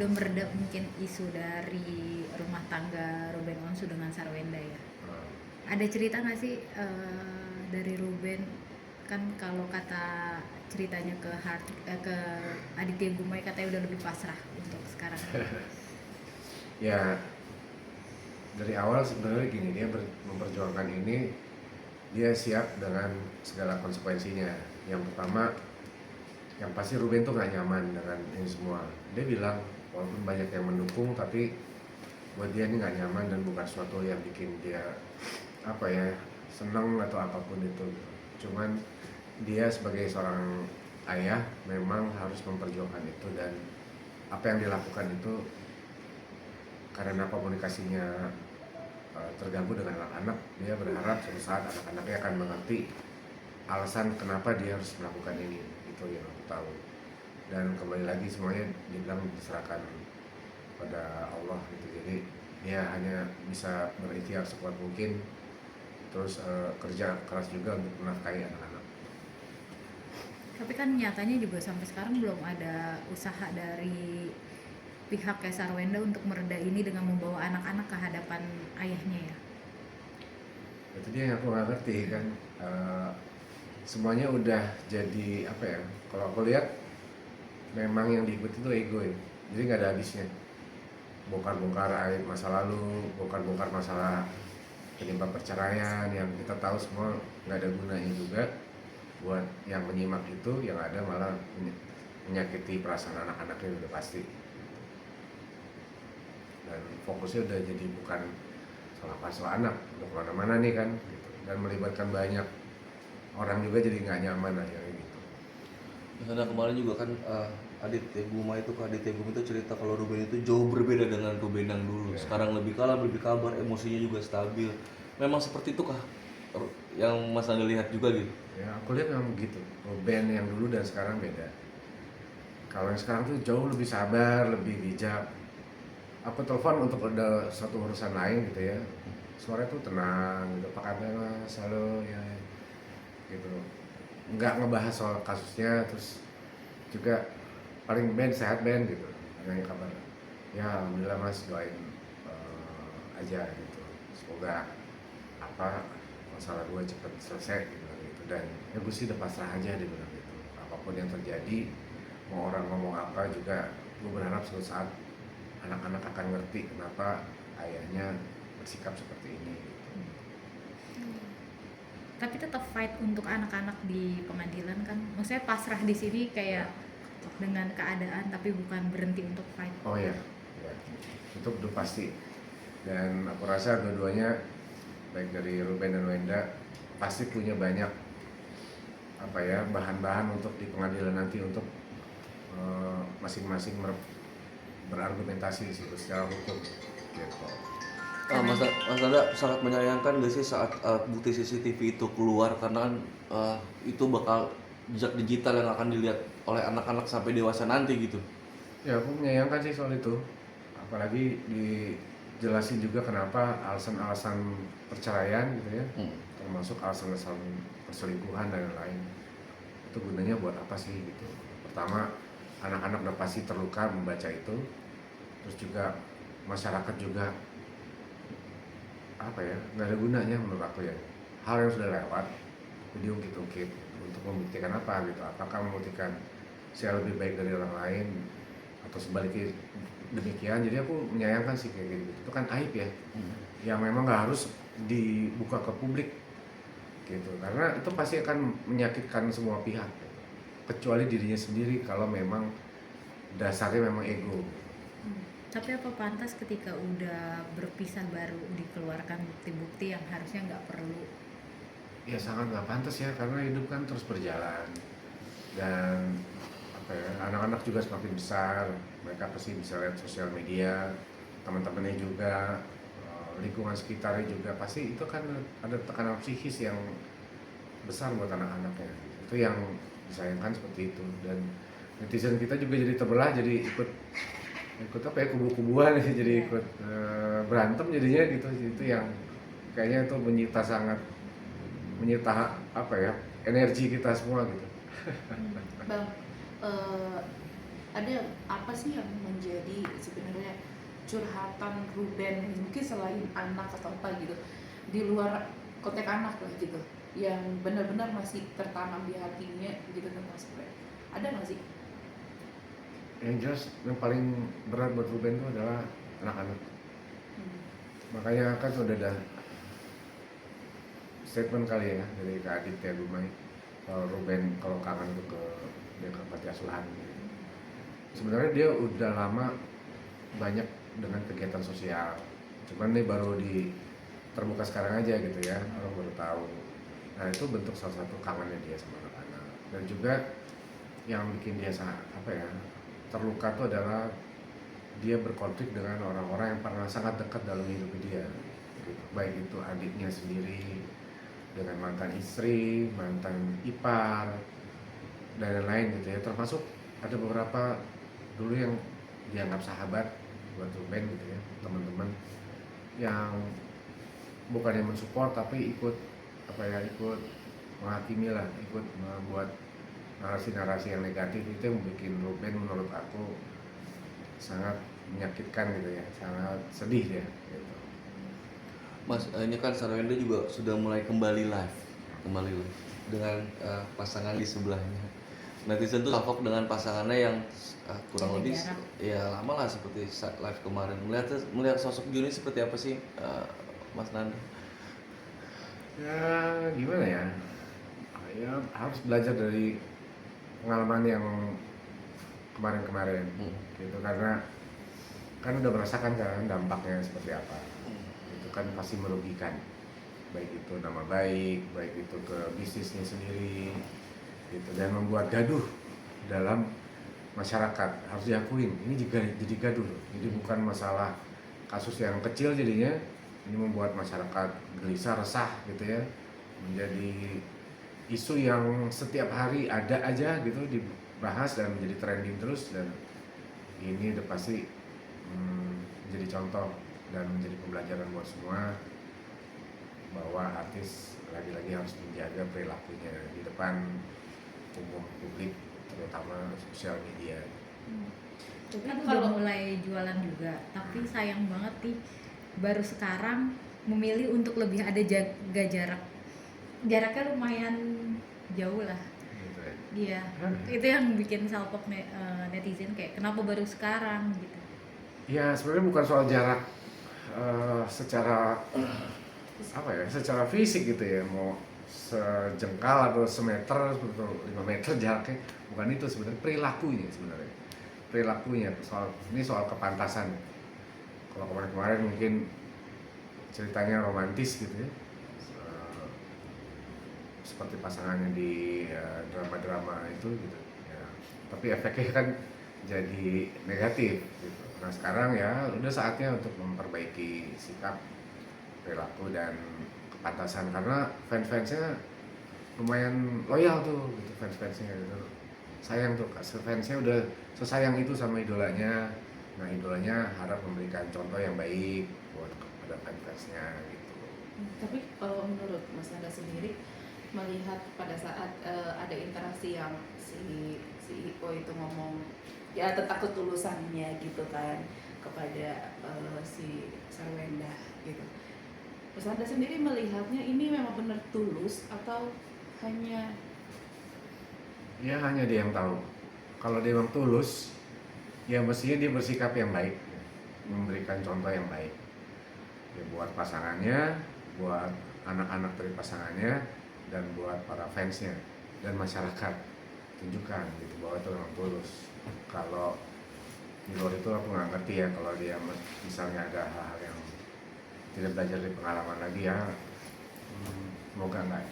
belum mereda mungkin isu dari rumah tangga Ruben Onsu dengan Sarwenda ya. Ada cerita nggak sih dari Ruben, kan kalau kata ceritanya ke Aditya Gumai katanya udah lebih pasrah untuk sekarang. Ya dari awal sebenarnya gini, dia memperjuangkan ini, dia siap dengan segala konsekuensinya. Yang pertama, yang pasti Ruben tuh nggak nyaman dengan ini semua. Dia bilang walaupun banyak yang mendukung, tapi buat dia ini nggak nyaman dan bukan sesuatu yang bikin dia apa ya seneng atau apapun itu. Cuman dia sebagai seorang ayah memang harus memperjuangkan itu, dan apa yang dilakukan itu karena komunikasinya terganggu dengan anak-anak. Dia berharap suatu saat anak-anaknya akan mengerti alasan kenapa dia harus melakukan ini. Itu yang aku tahu. Dan kembali lagi semuanya dibilang diserahkan pada Allah gitu. Jadi dia hanya bisa berikhtiar sekuat mungkin, terus kerja keras juga untuk menafkahi anak-anak. Tapi kan nyatanya juga sampai sekarang belum ada usaha dari pihak Sarwenda untuk mereda ini dengan membawa anak-anak ke hadapan ayahnya ya. Itu dia yang aku nggak ngerti kan. Semuanya udah jadi apa ya, kalau aku lihat memang yang diikuti itu ego ya, jadi nggak ada habisnya. Bongkar-bongkar aib masa lalu, bongkar-bongkar masalah penyebab perceraian yang kita tahu semua nggak ada gunanya juga buat yang menyimak itu. Yang ada malah menyakiti perasaan anak-anaknya udah pasti. Dan fokusnya udah jadi bukan soal anak, udah kemana-mana nih kan gitu. Dan melibatkan banyak orang juga, jadi nggak nyaman akhirnya gitu. Misalnya kemarin juga kan Aditya Gumai itu cerita kalau Ruben itu jauh berbeda dengan Ruben yang dulu. Sekarang lebih kalem, lebih kabar, emosinya juga stabil. Memang seperti itu kah yang Mas Anda lihat juga gitu? Ya aku lihat memang begitu. Ruben yang dulu dan sekarang beda. Kalau yang sekarang tuh jauh lebih sabar, lebih bijak. Aku telepon untuk ada satu urusan lain gitu ya, suara tuh tenang gitu, apa kabar mas, halo ya gitu, nggak ngebahas soal kasusnya. Terus juga paling Ben sehat Ben gitu, nanya kabar, ya alhamdulillah mas, doain aja gitu, semoga apa masalah gue cepet selesai gitu. Dan ya gue sih udah pasrah aja, dia bilang gitu, apapun yang terjadi, mau orang ngomong apa juga, gue berharap suatu saat anak-anak akan ngerti kenapa ayahnya bersikap seperti ini gitu. Tapi tetap fight untuk anak-anak di pengadilan kan, maksudnya pasrah di sini kayak dengan keadaan tapi bukan berhenti untuk fight. Oh ya, ya. Itu udah pasti. Dan aku rasa dua-duanya, baik dari Ruben dan Wenda, pasti punya banyak apa ya bahan-bahan untuk di pengadilan nanti untuk masing-masing berargumentasi secara hukum gitu. Mas Anda sangat menyayangkan gak sih saat bukti CCTV itu keluar, karena kan itu bakal jejak digital yang akan dilihat oleh anak-anak sampai dewasa nanti gitu. Ya aku menyayangkan sih soal itu, apalagi dijelasin juga kenapa alasan-alasan perceraian gitu ya, termasuk alasan-alasan perselingkuhan dan lain-lain. Itu gunanya buat apa sih gitu. Pertama, anak-anak udah pasti terluka membaca itu. Terus juga masyarakat juga apa ya, nggak ada gunanya menurut aku ya. Hal yang sudah lewat diungkit-ungkit untuk membuktikan apa gitu. Apakah membuktikan saya lebih baik dari orang lain atau sebaliknya demikian. Jadi aku menyayangkan sih kayak gitu. Itu kan aib ya, yang memang nggak harus dibuka ke publik gitu, karena itu pasti akan menyakitkan semua pihak gitu. Kecuali dirinya sendiri kalau memang dasarnya memang ego. Tapi apa pantas ketika udah berpisah baru dikeluarkan bukti-bukti yang harusnya nggak perlu? Ya sangat nggak pantas ya, karena hidup kan terus berjalan. Dan apa ya, anak-anak juga semakin besar, mereka pasti bisa lihat sosial media, teman-temannya juga, lingkungan sekitarnya juga, pasti itu kan ada tekanan psikis yang besar buat anak-anaknya. Itu yang disayangkan seperti itu. Dan netizen kita juga jadi terbelah, jadi ikut apa ya, kubu-kubuan ya, jadi ikut berantem jadinya gitu. Itu yang kayaknya itu menyita apa ya, energi kita semua gitu. Bang, ada apa sih yang menjadi sebenarnya curhatan Ruben mungkin selain anak atau apa gitu di luar konteks anak lah gitu yang benar-benar masih tertanam di hatinya gitu tentang Square, ada nggak sih? Yang jelas yang paling berat buat Ruben itu adalah anak-anak. Makanya kan sudah ada statement kali ya dari Kak Adit ya Gumai, kalau Ruben kalau kangen tuh dia ke panti asuhan gitu. Sebenarnya dia udah lama banyak dengan kegiatan sosial, cuman nih baru terbuka sekarang aja gitu ya, orang baru tahu. Nah itu bentuk salah satu kangennya dia sama anak-anak. Dan juga yang bikin dia terluka tuh adalah dia berkonflik dengan orang-orang yang pernah sangat dekat dalam hidup dia gitu. Baik itu adiknya sendiri dengan mantan istri, mantan ipar dan lain-lain gitu ya. Termasuk ada beberapa dulu yang dianggap sahabat buat Ruben gitu ya, teman-teman yang bukannya mensupport tapi ikut menghakimi lah, ikut membuat narasi-narasi yang negatif. Itu yang bikin Ruben menurut aku sangat menyakitkan gitu ya, sangat sedih ya gitu. Mas, ini kan Sarwenda juga sudah mulai kembali live dengan pasangan di sebelahnya. Netizen tuh salfok dengan pasangannya yang kurang lebih ya lama lah seperti live kemarin. Melihat sosok Juni seperti apa sih, Mas Nanda? Ya gimana ya, ya harus belajar dari pengalaman yang kemarin-kemarin gitu, karena kan udah merasakan kan dampaknya seperti apa. Itu kan pasti merugikan, baik itu nama baik itu ke bisnisnya sendiri gitu, dan membuat gaduh dalam masyarakat. Harus diakuin ini juga jadi gaduh, jadi bukan masalah kasus yang kecil jadinya. Ini membuat masyarakat gelisah, resah gitu ya, menjadi isu yang setiap hari ada aja gitu dibahas dan menjadi trending terus. Dan ini udah pasti menjadi contoh dan menjadi pembelajaran buat semua bahwa artis lagi-lagi harus menjaga perilakunya di depan umum publik, terutama sosial media. Tapi kan udah mulai jualan juga, tapi sayang banget nih baru sekarang memilih untuk lebih ada jaga jaraknya lumayan jauh lah Gitu ya. dia. Itu yang bikin salpok netizen kayak kenapa baru sekarang gitu. Ya sebenarnya bukan soal jarak secara secara fisik gitu ya, mau sejengkal atau semeter atau 5 meter jaraknya, bukan itu sebenarnya. Perilakunya soal kepantasan. Kalau kemarin mungkin ceritanya romantis gitu ya, seperti pasangannya di drama-drama itu gitu ya, tapi efeknya kan jadi negatif gitu. Nah sekarang ya udah saatnya untuk memperbaiki sikap, perilaku dan kepantasan, karena fans-fansnya lumayan loyal tuh gitu, fans-fansnya gitu. Sayang tuh fansnya udah sesayang itu sama idolanya. Nah idolanya harap memberikan contoh yang baik buat kepada fans-fansnya gitu. Tapi menurut Mas Nanda sendiri melihat pada saat ada interaksi yang si Iko itu ngomong ya tentang ketulusannya gitu kan kepada si Sarwenda gitu, Mas Nanda sendiri melihatnya ini memang benar tulus atau hanya Hanya dia yang tahu. Kalau dia memang tulus, ya mestinya dia bersikap yang baik, memberikan contoh yang baik ya, buat pasangannya, buat anak-anak dari pasangannya, dan buat para fansnya dan masyarakat. Tunjukkan gitu bahwa itu memang tulus. Kalau di luar itu aku nggak ngerti ya, kalau dia misalnya ada hal-hal yang tidak belajar dari pengalaman lagi ya, semoga nggak